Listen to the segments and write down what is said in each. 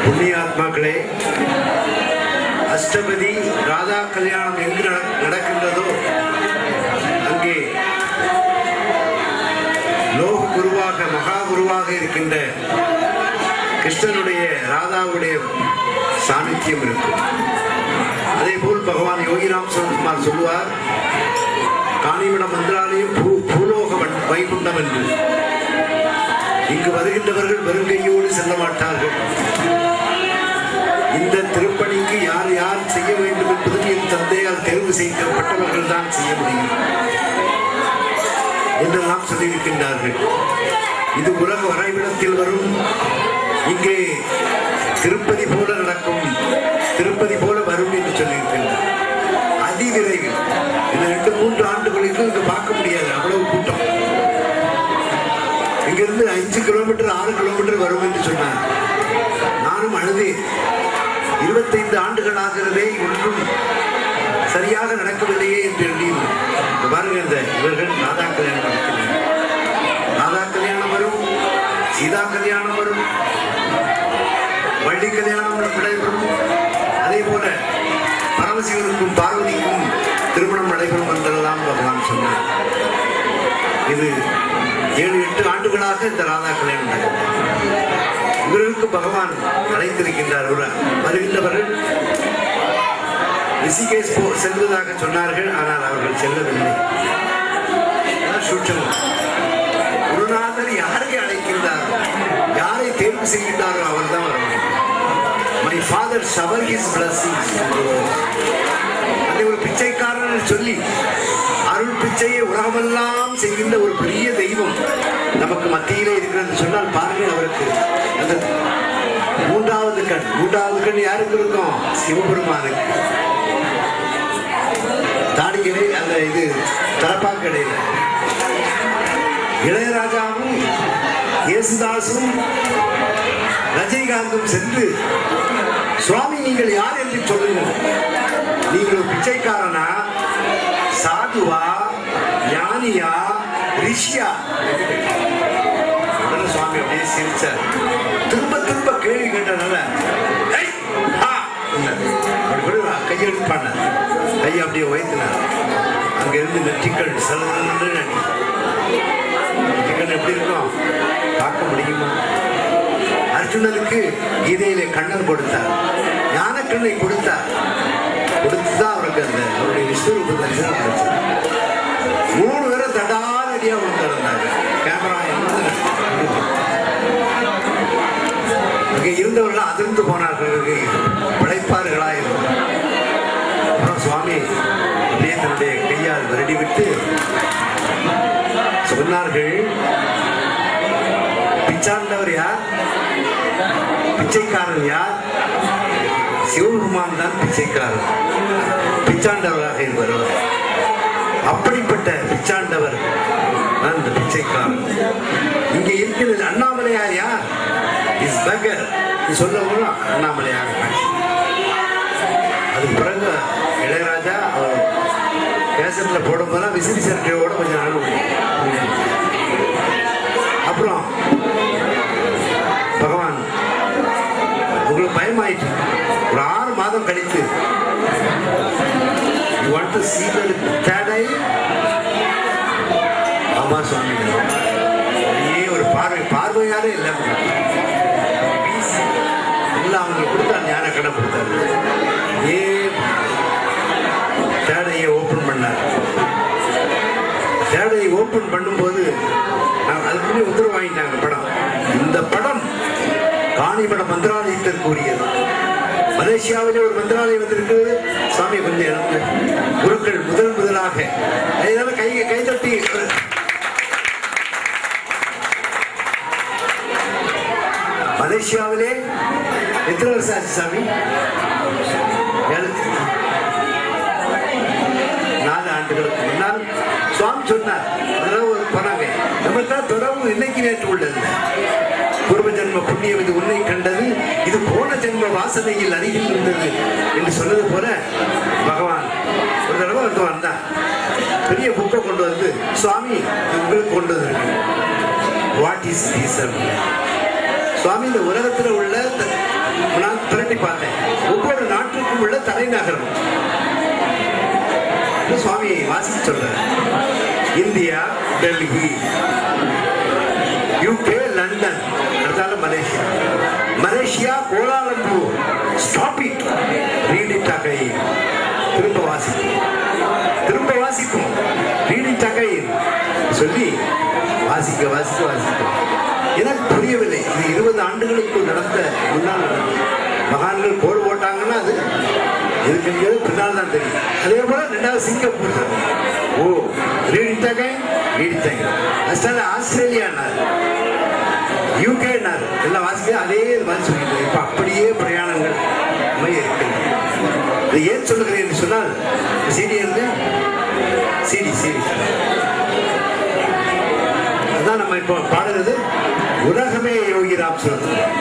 புண்ணியாத்மாக்களே, அஷ்டபதி ராதா கல்யாணம் எங்கு நடக்கின்றதோ அங்கே லோக குருவாக மகா குருவாக இருக்கின்ற கிருஷ்ணனுடைய ராதாவுடைய சாநித்தியம் இருக்கும். அதே போல் பகவான் யோகிராம் சரத்குமார் சொல்லுவார், காணிமட மந்திராலயம் பூலோக வைகுண்டம் என்று. இங்கு வருகின்றவர்கள் வெறுங்கையோடு செல்ல மாட்டார்கள். இந்த திருப்பணிக்கு யார் யார் செய்ய வேண்டும் என்பது என் தந்தையால் தேர்வு செய்யப்பட்டவர்கள் தான் செய்ய முடியும் என்றெல்லாம் சொல்லியிருக்கின்றார்கள். இது உலக வரைபடத்தில் வரும். இங்கே திருப்பதி போல நடக்கும், திருப்பதி போல வரும் என்று சொல்லியிருக்கின்றார். அதிவிரைவில் இந்த 2-3 ஆண்டுகளுக்கு இங்கு பார்க்க முடியாது, அவ்வளவு கூட்டம். இங்கிருந்து 5 கிலோமீட்டர் 6 கிலோமீட்டர் வரும் என்று சொன்னார். நானும் அழுதேன். 25 ஆண்டுகள் ஆகிறதே, ஒன்றும் சரியாக நடக்கவில்லையே என்று எண்ணியும் பாருங்க, இவர்கள் ராதா கல்யாணம் நடக்கிறார்கள். ராதா கல்யாணம் வரும், சீதா கல்யாணம் வரும், வள்ளி கல்யாணம் நடைபெறும். அதே போல பரமசிவனுக்கும் பார்வதிக்கும் திருமணம் நடைபெறும் என்றெல்லாம் பகவான் சொன்னார். இது 7-8 ஆண்டுகளாக இந்த ராதா கல்யாணம் நடக்கிறது. இவர்களுக்கு பகவான் அழைத்திருக்கின்றார். வருகின்றவர்கள் ரிஷிகேஷ் செல்வதாக சொன்னார்கள், ஆனால் அவர்கள் செல்லவில்லை. குருநாதர் யாரை அழைக்கின்றார், யாரை தேர்வு செய்கின்றாரோ அவர் தான் வரணும். My father shower his blessings. அதை ஒரு பிச்சைக்காரன் சொல்லி அருள் பிச்சையை உலகமெல்லாம் செய்கின்ற ஒரு பெரிய தெய்வம் நமக்கு மத்தியிலே இருக்கிறது சொன்னால் பாருங்கள். அவருக்கு அந்த மூன்றாவது கண் யாருக்கு இருக்கும்? சிவபெருமானுக்கு. தாடிகளே அந்த இது தலப்பாக்கடையில் இளையராஜாவும் இயேசுதாசும் ரஜினிகாந்தும் சென்று, சுவாமி நீங்கள் யார் என்று சொல்லுங்கள், நீங்கள் பிச்சைக்காரனா, சாதுவா, ஞானியா, ரிஷியா? சுவாமி அப்படியே சிரிச்சார். திரும்ப திரும்ப கேள்வி கேட்டனால கையெழுப்பான கையை அப்படியே வைத்தினார். அங்கிருந்து நெற்றிக்கள் செல்வன் எப்படி இருக்கும் பார்க்க முடியுமா? அர்ஜுனனுக்கு கீதையிலே கண்ணன் கொடுத்தார், ஞான கண்ணை கொடுத்தார். கொடுத்துதான் அவருக்கு அந்த அவருடைய விஸ்வரூப தரிசனம் கிடைச்சது. 3 பேரை தடாரடியா வந்திருந்தாங்க. கேமரா அங்கே இருந்தவர்கள் அதிர்ந்து போனார்கள், படைப்பார்களா இருந்தார். அப்புறம் சுவாமி அப்படியே தன்னுடைய கையால் வருடி விட்டு சொன்னார்கள், பிச்சாண்டவர் யார், பிச்சைக்காரன் யார்? சிவபெருமான் தான் பிச்சைக்காரன், பிச்சாண்டவராக வருவார். அப்படிப்பட்ட பிச்சாண்டவர் தான் இந்த பிச்சைக்காரன். இங்கே இருக்கிறது அண்ணாமலையார் யார்? Is beggar. சொல்ல அண்ணாமலையார். அதுக்கு பிறகு இளையராஜா அவர் கேசட்ல போடும்போது விசிறி சர்க்கையோட கொஞ்சம் நாள் அப்புறம் பகவான் உங்களுக்கு பயமாயிட்டு ஒரு 6 மாதம் கழித்து ஆமா சுவாமி ஒரு பார்வையாலே இல்லை அவங்களுக்கு கொடுத்தா ஞான கடை கொடுத்தாரு. தேடையை ஓப்பன் பண்ணார். தேடையை ஓப்பன் பண்ணும்போது அதுக்குள்ளே உத்தரவு வாங்கிட்டாங்க. படம் இந்த படம் காணிமட மந்திராலயத்திற்குரியது. மலேசியாவிலே ஒரு மந்திராலயம் வந்திருக்கிறது. சாமி கொஞ்சம் இழந்து குருக்கள் முதலாக அதனால கைதட்டி மலேசியாவிலே எத்தனை வருஷம் ஆச்சு சாமி? சுவாமி சொன்னார். அதெல்லாம் ஒரு பணங்க நம்ம தான் தொடர்பு இன்னைக்கு நேற்று உள்ளது. பூர்வ ஜென்ம புண்ணியம் இது உன்னை கண்டது, இது போன ஜென்ம வாசனையில் அருகில் இருந்தது என்று சொன்னது போல பகவான் ஒரு தடவை வந்து வந்தான். பெரிய புக்கை கொண்டு வந்து, சுவாமி உங்களுக்கு கொண்டு வந்திருக்கு. What is reason? சுவாமி இந்த உலகத்தில் உள்ள நான் திரட்டி பார்த்தேன், ஒவ்வொரு நாட்டுக்கும் உள்ள தலைநகரம் சுவாமி வாசிக்க சொல்ற. இந்தியா டெல்லி, யூகே லண்டன், அதனால Malaysia, Malaysia Kuala Lumpur. Stop it, read it again. திரும்ப வாசிப்போம், திரும்ப வாசிப்போம், ரீட் இட் அகைன் சொல்லி வாசிக்க வாசிக்க வாசிப்போம். எனக்கு புரியவில்லை. இது 20 ஆண்டுகளுக்கு நடந்த முன்னால் மகான்கள் கோடு போட்டாங்கன்னா அது இருக்கிறது பின்னால் தான் தெரியும். அதே போல 2வது Singapore. Oh read it again, read it again. அதனால ஆஸ்திரேலியானார், யூகேனார், எல்லாம் வாசிக்க அதே மாதிரி சொல்லிட்டு இப்ப அப்படியே பிரயாணங்கள் இருக்கிறது. இதை ஏன் சொல்லுகிறேன் என்று சொன்னால், சிடி இருந்து சிடி சிடி அதான் நம்ம இப்போ பாடுறது. உலகமே யோகிராம் சுரத்குமார்.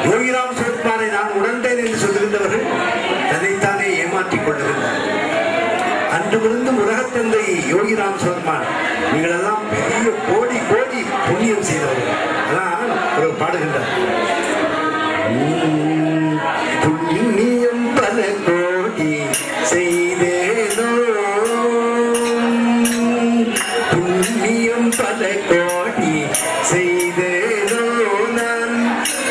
யோகிராம் சுரத்குமாரை நான் உணர்ந்தேன் என்று சொல்லுகின்றவர்கள் தன்னைத்தானே ஏமாற்றிக் கொள்ளுகின்றனர். அன்றுமிருந்தும் உலகத்தந்தை யோகிராம் சுரத்குமார் நீங்கள் எல்லாம் பெரிய கோடி கோடி புண்ணியம் செய்தவர்கள். அதான் ஒரு பாடுகின்றார். புண்ணியம் பல கோடி செய்தேனோ, புண்ணியம் பல கோடி செய்தேனோ, நான்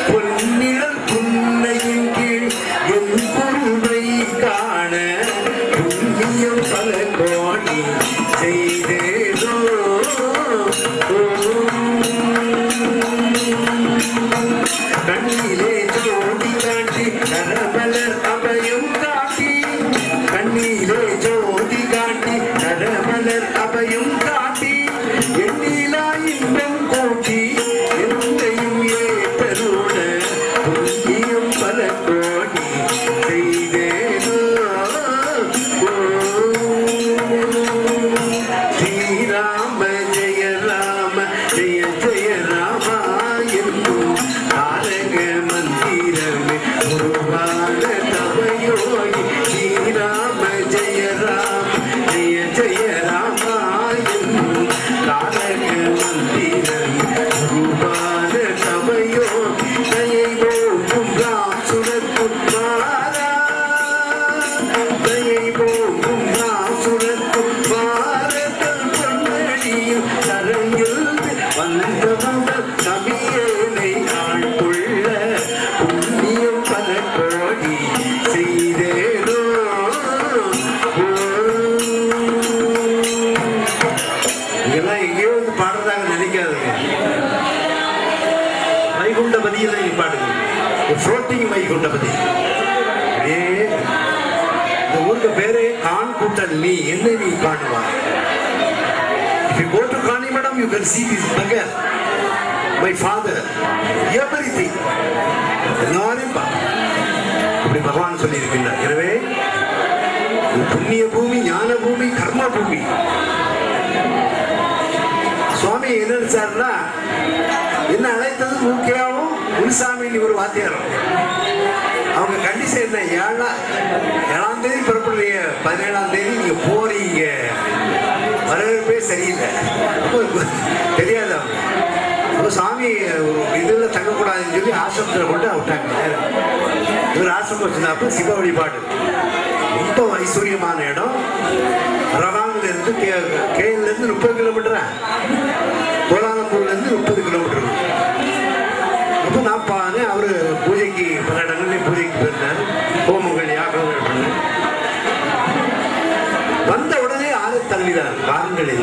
பொன்னிழல் புன்னையின் கீழ் என் குருவை காண புண்ணியம் பல கோடி செய்தேனோ. கண்ணிலே ஜோதி காட்டி நரமலர் அபயம் காட்டி, கண்ணிலே ஜோதி காட்டி நரமலர் அபயம் காட்டி, எண்ணிலா இன்பம் கூட்டி எந்தையும் ஏற்றருட புண்ணியம் பல கோடி செய்தேனோ. ஸ்ரீராம ஜெய ராம ஜெய ஜெய ராமா என்னும் தாரக மந்திரமே உருவான தவயோகி. ஸ்ரீராம ஜெய ராம ஜெய ஜெய ராமா என்னும் தாரக மந்திரமே உருவான தவயோகி. தயை போகும் ராம் சுரத்குமாரா, தயை போகும் ராம் சுரத்குமாரா, பொன்னடியும் சரங்கில் வந்தவங்கள் சபியேனை ஆட்கொள்ள புண்ணியம் பல கோடி செய்தேனோ. இதெல்லாம் எங்கேயோ வந்து பாடுறதாக நினைக்காதுங்க. வைகுண்டபதியில் நீங்க பாடுங்க, ஃப்ளோட்டிங் வைகுண்டபதி. அப்படியே இந்த ஊருக்கு பேரே கான் கூட்டல் நீ, என்ன நீ காணுவார். If you go to Kanimadam, you can see this beggar, my father, everything. எல்லாரையும் அப்படி பகவான் சொல்லி இருக்கின்றார். எனவே புண்ணிய பூமி, ஞான பூமி, கர்ம பூமி. சுவாமி என்ன நினைச்சாருன்னா, என்ன அழைத்தது மூக்கையாவும் முனுசாமி ஒரு வாத்தியாரம். அவங்க கண்டிஷன் என்ன, 7ஆம் தேதி புறப்படுறீங்க, 17ஆம் தேதி நீங்க போறீங்க, வரவேற்பே சரியில்லை, தெரியாது அவங்க. அப்போ சாமி ஒரு இதில் தங்கக்கூடாதுன்னு சொல்லி ஆசிரமத்தில் கொண்டு விட்டாங்க. இவர் ஆசிரமம் வச்சிருந்தாப்ப சிவ வழிபாடு. ரொம்ப ஐஸ்வர்யமான இடம். ரவாங்கிலிருந்து கேஎல்லேருந்து 30 கிலோமீட்டரா, கோலாலம்பூர்லேருந்து 30 கிலோமீட்டர். அப்போ நான் அவர் பூஜைக்கு பல இடங்கள்லேயும் பூஜைக்கு போயிருந்தார், ஹோமங்கள் யாகங்கள் பண்ண. வந்த உடனே ஆறு தள்ளினார், வாருங்கள்